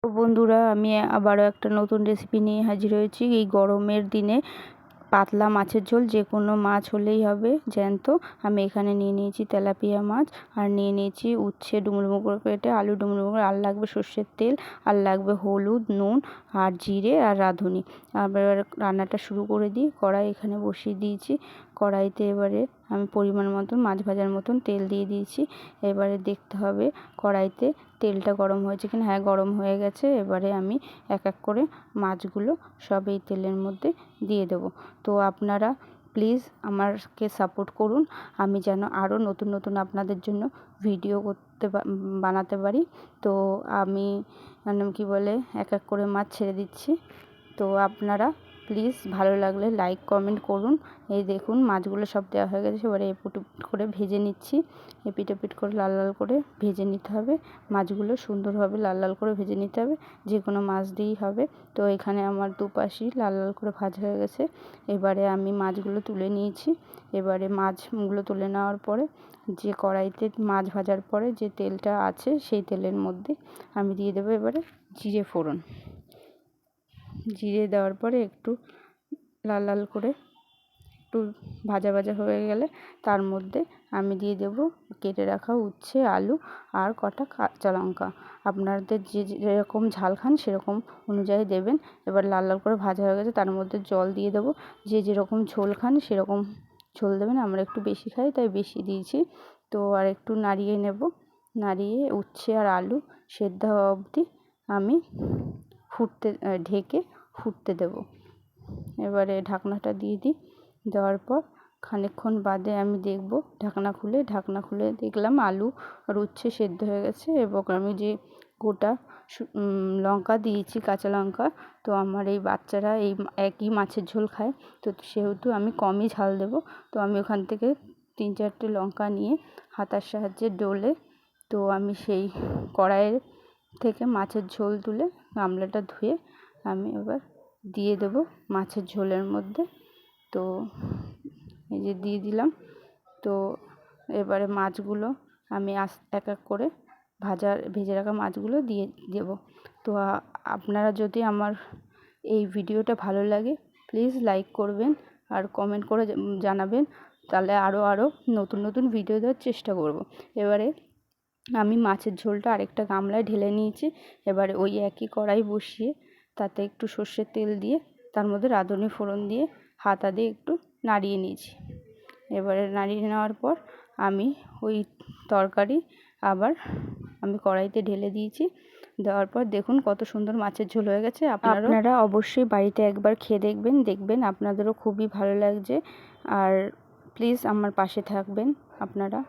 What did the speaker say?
তো বন্ধুরা, আমি আবারও একটা নতুন রেসিপি নিয়ে হাজির হয়েছি। এই গরমের দিনে পাতলা মাছের ঝোল, যে কোনো মাছ হলেই হবে জ্যান্ত। আমি এখানে নিয়ে নিয়েছি তেলাপিয়া মাছ, আর নিয়ে নিয়েছি উচ্ছে ডুমো ডুমো করে কেটে, আলু ডুমো ডুমো করে, আর লাগবে সর্ষের তেল, আর লাগবে হলুদ, নুন, আর জিরে, আর রাঁধুনি। এবার রান্নাটা শুরু করে দিই। কড়াই এখানে বসিয়ে দিয়েছি। কড়াইতে এবারে আমি পরিমাণ মতন মাছ ভাজার মতন তেল দিয়ে দিয়েছি। এবারে দেখতে হবে কড়াইতে তেলটা গরম হয়েছে কিনা। হ্যাঁ, গরম হয়ে গেছে। এবারে আমি এক এক করে মাছগুলো সব এই তেলের মধ্যে দিয়ে দেবো। তো আপনারা প্লিজ আমাকে সাপোর্ট করুন, আমি যেন আরও নতুন নতুন আপনাদের জন্য ভিডিও বানাতে পারি। তো আমি কি বলে এক এক করে মাছ ছেড়ে দিচ্ছি। তো আপনারা প্লিজ ভালো লাগলে লাইক কমেন্ট করুন। এই দেখুন মাছগুলো সব দেওয়া হয়ে গেছে। এবারে এপিট ওপিট করে ভেজে নিচ্ছি। এপিট ওপিট করে লাল লাল করে ভেজে নিতে হবে। মাছগুলো সুন্দরভাবে লাল লাল করে ভেজে নিতে হবে, যে কোনো মাছ দিয়েই হবে। তো এখানে আমার দুপাশই লাল লাল করে ভাজা হয়ে গেছে। এবারে আমি মাছগুলো তুলে নিয়েছি। এবারে মাছগুলো তুলে নেওয়ার পরে যে কড়াইতে মাছ ভাজার পরে যে তেলটা আছে, সেই তেলের মধ্যে আমি দিয়ে দেবো এবারে জিরে ফোড়ন। জিরে দেওয়ার পরে একটু লাল লাল করে একটু ভাজা ভাজা হয়ে গেলে তার মধ্যে আমি দিয়ে দেবো কেটে রাখা উচ্ছে, আলু, আর কটা কাঁচা লঙ্কা। আপনাদের যে যেরকম ঝাল খান সেরকম অনুযায়ী দেবেন। এবার লাল লাল করে ভাজা হয়ে গেছে, তার মধ্যে জল দিয়ে দেবো। যে যেরকম ঝোল খান সেরকম ঝোল দেবেন। আমরা একটু বেশি খাই তাই বেশি দিয়েছি। তো আর একটু নাড়িয়ে নেব। নাড়িয়ে উচ্ছে আর আলু সেদ্ধ হওয়া অবধি আমি ঢেকে ফুটতে দেবো। এবারে ঢাকনাটা দিয়ে দিই। দেওয়ার পর খানিকক্ষণ বাদে আমি দেখব, ঢাকনা খুলে দেখলাম আলু আর উচ্ছে সেদ্ধ হয়ে গেছে। এবং আমি যে গোটা লঙ্কা দিয়েছি, কাঁচা লঙ্কা, তো আমার এই বাচ্চারা এই একই মাছের ঝোল খায়, তো সেহেতু আমি কমই ঝাল দেবো। তো আমি ওখান থেকে 3-4টে লঙ্কা নিয়ে হাতার সাহায্যে ডলে, তো আমি সেই কড়াইয়ের থেকে মাছের ঝোল তুলে গামলাটা ধুয়ে আমি এবার দিয়ে দেবো মাছের ঝোলের মধ্যে। তো এই যে দিয়ে দিলাম। তো এবারে মাছগুলো আমি এক এক করে ভেজে রাখা মাছগুলো দিয়ে দেবো। তো আপনারা যদি আমার এই ভিডিওটা ভালো লাগে প্লিজ লাইক করবেন আর কমেন্ট করে জানাবেন, তাহলে আরও নতুন নতুন ভিডিও দেওয়ার চেষ্টা করব। এবারে আমি মাছের ঝোলটা আরেকটা গামলায় ঢেলে নিয়েছি। এবারে ওই একই কড়াই বসিয়ে তাতে একটু সর্ষের তেল দিয়ে তার মধ্যে রাঁধুনি ফোড়ন দিয়ে হাতা দিয়ে একটু নাড়িয়ে নিয়েছি। এবারে নাড়িয়ে নেওয়ার পর আমি ওই তরকারি আবার আমি কড়াইতে ঢেলে দিয়েছি। দেওয়ার পর দেখুন কত সুন্দর মাছের ঝোল হয়ে গেছে। আপনারা অবশ্যই বাড়িতে একবার খেয়ে দেখবেন আপনাদেরও খুবই ভালো লাগছে। আর প্লিজ আমার পাশে থাকবেন আপনারা।